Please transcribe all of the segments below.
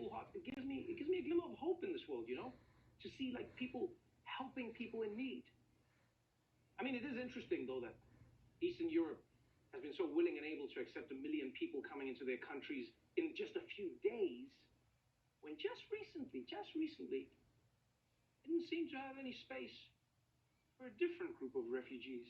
full heart. It gives me a glimmer of hope in this world, you know, to see like people helping people in need. I mean, it is interesting though that Eastern Europe has been so willing and able to accept 1 million people coming into their countries in just a few days, when just recently, didn't seem to have any space for a different group of refugees.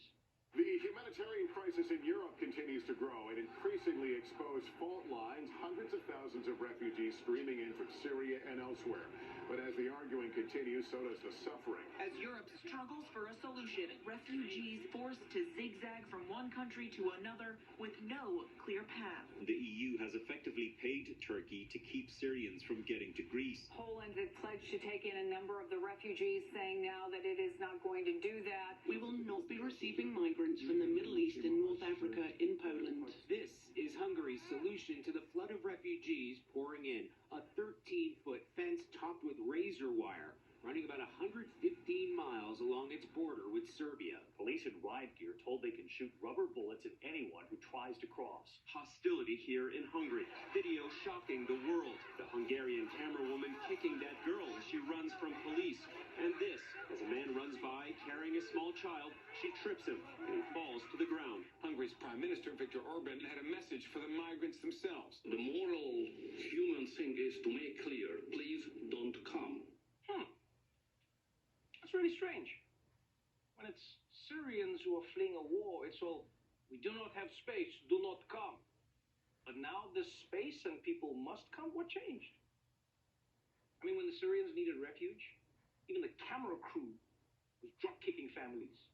The humanitarian crisis in Europe continues to grow and increasingly expose fault lines, hundreds of thousands of refugees streaming in from Syria and elsewhere. But as the arguing continues, so does the suffering. As Europe struggles for a solution, refugees forced to zigzag from one country to another with no clear path. The EU has effectively paid Turkey to keep Syrians from getting to Greece. Poland has pledged to take in a number of the refugees, saying now that it is not going to do that. We will not be receiving migrants from the Middle East and North Africa in Poland. This is Hungary's solution to the flood of refugees pouring in. A 13-foot fence topped with razor wire, running about 115 miles along its border with Serbia. Police in riot gear told they can shoot rubber bullets at anyone who tries to cross. Hostility here in Hungary. Video shocking the world. The Hungarian camerawoman kicking that girl as she runs from police. And this, as a man runs by carrying a small child, she trips him and he falls to the ground. Hungary's Prime Minister Viktor Orban had a message for the migrants themselves. The moral human thing is to make clear, please don't come. That's really strange. When it's Syrians who are fleeing a war, it's all, we do not have space, do not come. But now there's space and people must come? What changed? I mean, when the Syrians needed refuge, even the camera crew was drop-kicking families.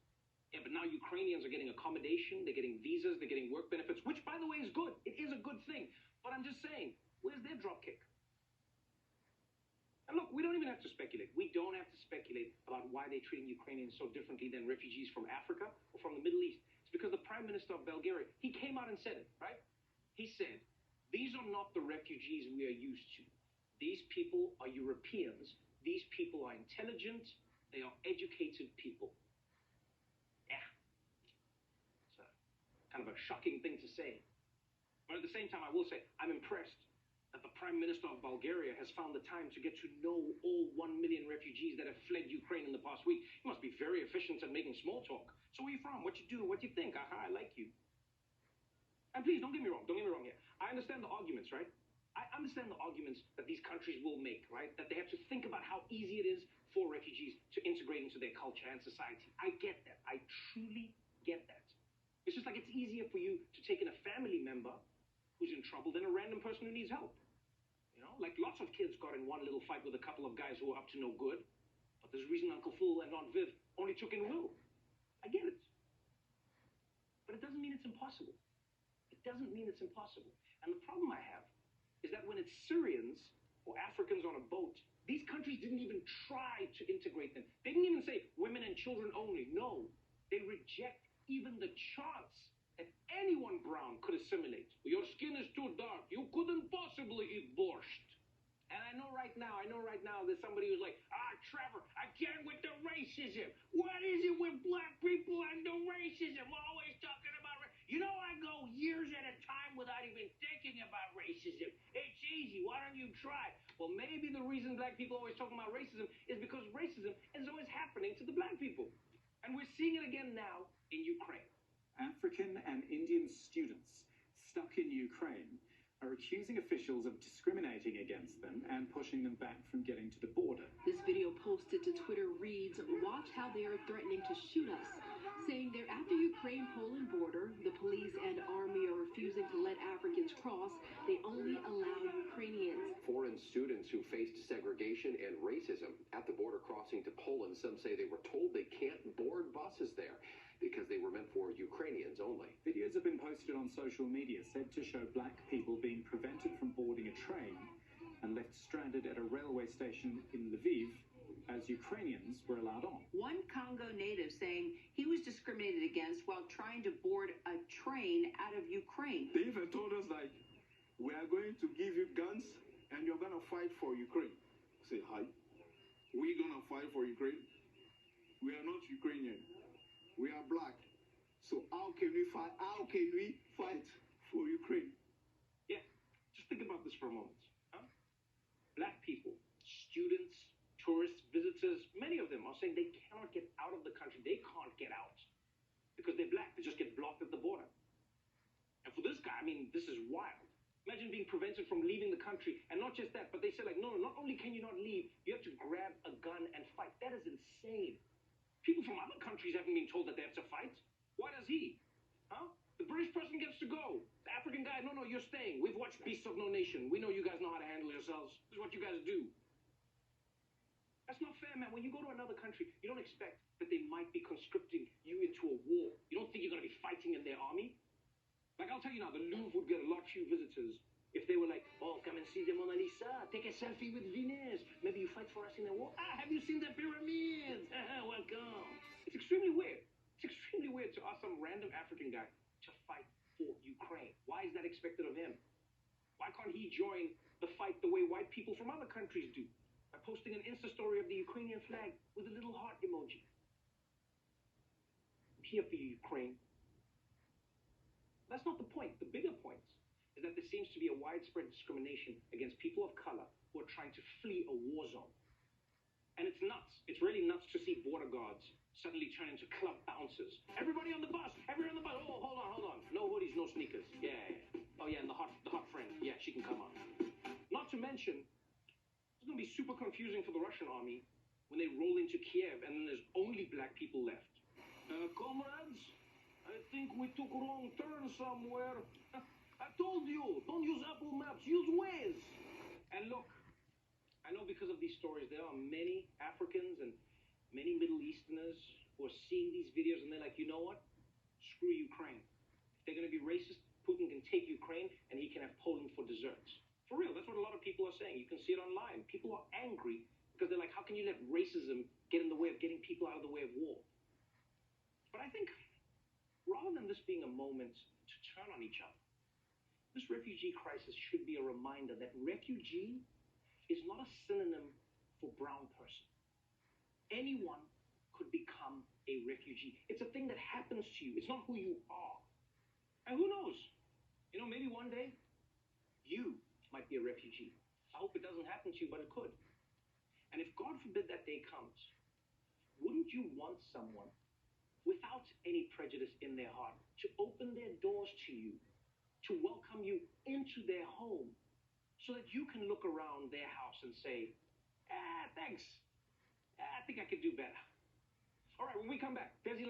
Yeah, but now Ukrainians are getting accommodation, they're getting visas, they're getting work benefits, which, by the way, is good. It is a good thing. But I'm just saying, where's their drop-kick? And look, we don't even have to speculate. We don't have to speculate about why they're treating Ukrainians so differently than refugees from Africa or from the Middle East. It's because the Prime Minister of Bulgaria, he came out and said it, right? He said, these are not the refugees we are used to. These people are Europeans. These people are intelligent. They are educated people. Yeah. It's kind of a shocking thing to say. But at the same time, I will say, I'm impressed that the Prime Minister of Bulgaria has found the time to get to know all 1 million refugees that have fled Ukraine in the past week. He must be very efficient at making small talk. So where you from? What you do? What you think? Aha, I like you. And please, don't get me wrong. Don't get me wrong here. I understand the arguments, right? I understand the arguments that these countries will make, right? That they have to think about how easy it is for refugees to integrate into their culture and society. I get that. I truly get that. It's just like it's easier for you to take in a family member who's in trouble than a random person who needs help. You know, like lots of kids got in one little fight with a couple of guys who were up to no good, but there's a reason Uncle Phil and Aunt Viv only took in Will. I get it. But it doesn't mean it's impossible. It doesn't mean it's impossible. And the problem I have is that when it's Syrians or Africans on a boat, these countries didn't even try to integrate them. They didn't even say women and children only. No, they reject even the chance that anyone brown could assimilate. Your skin is too dark. You couldn't possibly eat borscht. And I know right now there's somebody who's like, Trevor, I can't with the racism. What is it with black people and the racism? Always talking about racism. You know, I go years at a time without even thinking about racism. It's easy. Why don't you try? Well, maybe the reason black people are always talking about racism is because racism is always happening to the black people. And we're seeing it again now in Ukraine. African and Indian students stuck in Ukraine are accusing officials of discriminating against them and pushing them back from getting to the border. This video posted to Twitter reads, "Watch how they are threatening to shoot us," saying they're at the Ukraine-Poland border. The police and army are refusing to let Africans cross. They only allow Ukrainians. Foreign students who faced segregation and racism at the border crossing to Poland, some say they were told they can't board buses there because they were meant for Ukrainians only. Videos have been posted on social media said to show black people being prevented from boarding a train and left stranded at a railway station in Lviv as Ukrainians were allowed on. One Congo native saying he was discriminated against while trying to board a train out of Ukraine. They even told us, like, we are going to give you guns and you're going to fight for Ukraine. Say, hi. We're going to fight for Ukraine. We are not Ukrainian. We are black. So how can we fight? How can we fight for Ukraine? Yeah, just think about this for a moment. Huh? black people, students, tourists, visitors, many of them are saying they cannot get out of the country. They can't get out because they're black. They just get blocked at the border. And for this guy, I mean, this is wild. Imagine being prevented from leaving the country. And not just that, but they say, like, no, not only can you not leave, you have to grab a gun and fight. That is insane. People from other countries haven't been told that they have to fight. Why does he? Huh? The British person gets to go. The African guy, no, you're staying. We've watched Beasts of No Nation. We know you guys know how to handle yourselves. This is what you guys do. That's not fair, man. When you go to another country, you don't expect that they might be conscripting you into a war. You don't think you're going to be fighting in their army? Like, I'll tell you now, the Louvre would get a lot few visitors if they were like, oh, come and see the Mona Lisa, take a selfie with Venus. Maybe you fight for us in a war. Ah, have you seen the pyramids? Welcome. It's extremely weird. It's extremely weird to ask some random African guy to fight for Ukraine. Why is that expected of him? Why can't he join the fight the way white people from other countries do? By posting an Insta story of the Ukrainian flag with a little heart emoji. I'm here for you, Ukraine. That's not the point. The bigger point is that there seems to be a widespread discrimination against people of color who are trying to flee a war zone. And it's nuts. It's really nuts to see border guards suddenly turn into club bouncers. Everybody on the bus! Everybody on the bus! Oh, hold on. No hoodies, no sneakers. Yeah. Oh, yeah, and the hot friend. Yeah, she can come on. Not to mention, it's going to be super confusing for the Russian army when they roll into Kiev and then there's only black people left. Comrades, I think we took a wrong turn somewhere. I told you, don't use Apple Maps, use Waze. And look, I know because of these stories, there are many Africans and many Middle Easterners who are seeing these videos and they're like, you know what? Screw Ukraine. If they're going to be racist, Putin can take Ukraine and he can have Poland for desserts. For real, that's what a lot of people are saying. You can see it online. People are angry because they're like, how can you let racism get in the way of getting people out of the way of war? But I think rather than this being a moment to turn on each other, this refugee crisis should be a reminder that refugee is not a synonym for brown person. Anyone could become a refugee. It's a thing that happens to you. It's not who you are. And who knows? You know, maybe one day you might be a refugee. I hope it doesn't happen to you, but it could. And if God forbid that day comes, wouldn't you want someone without any prejudice in their heart to open their doors to you, to welcome you into their home, so that you can look around their house and say, thanks. I think I could do better. All right, when we come back, Desi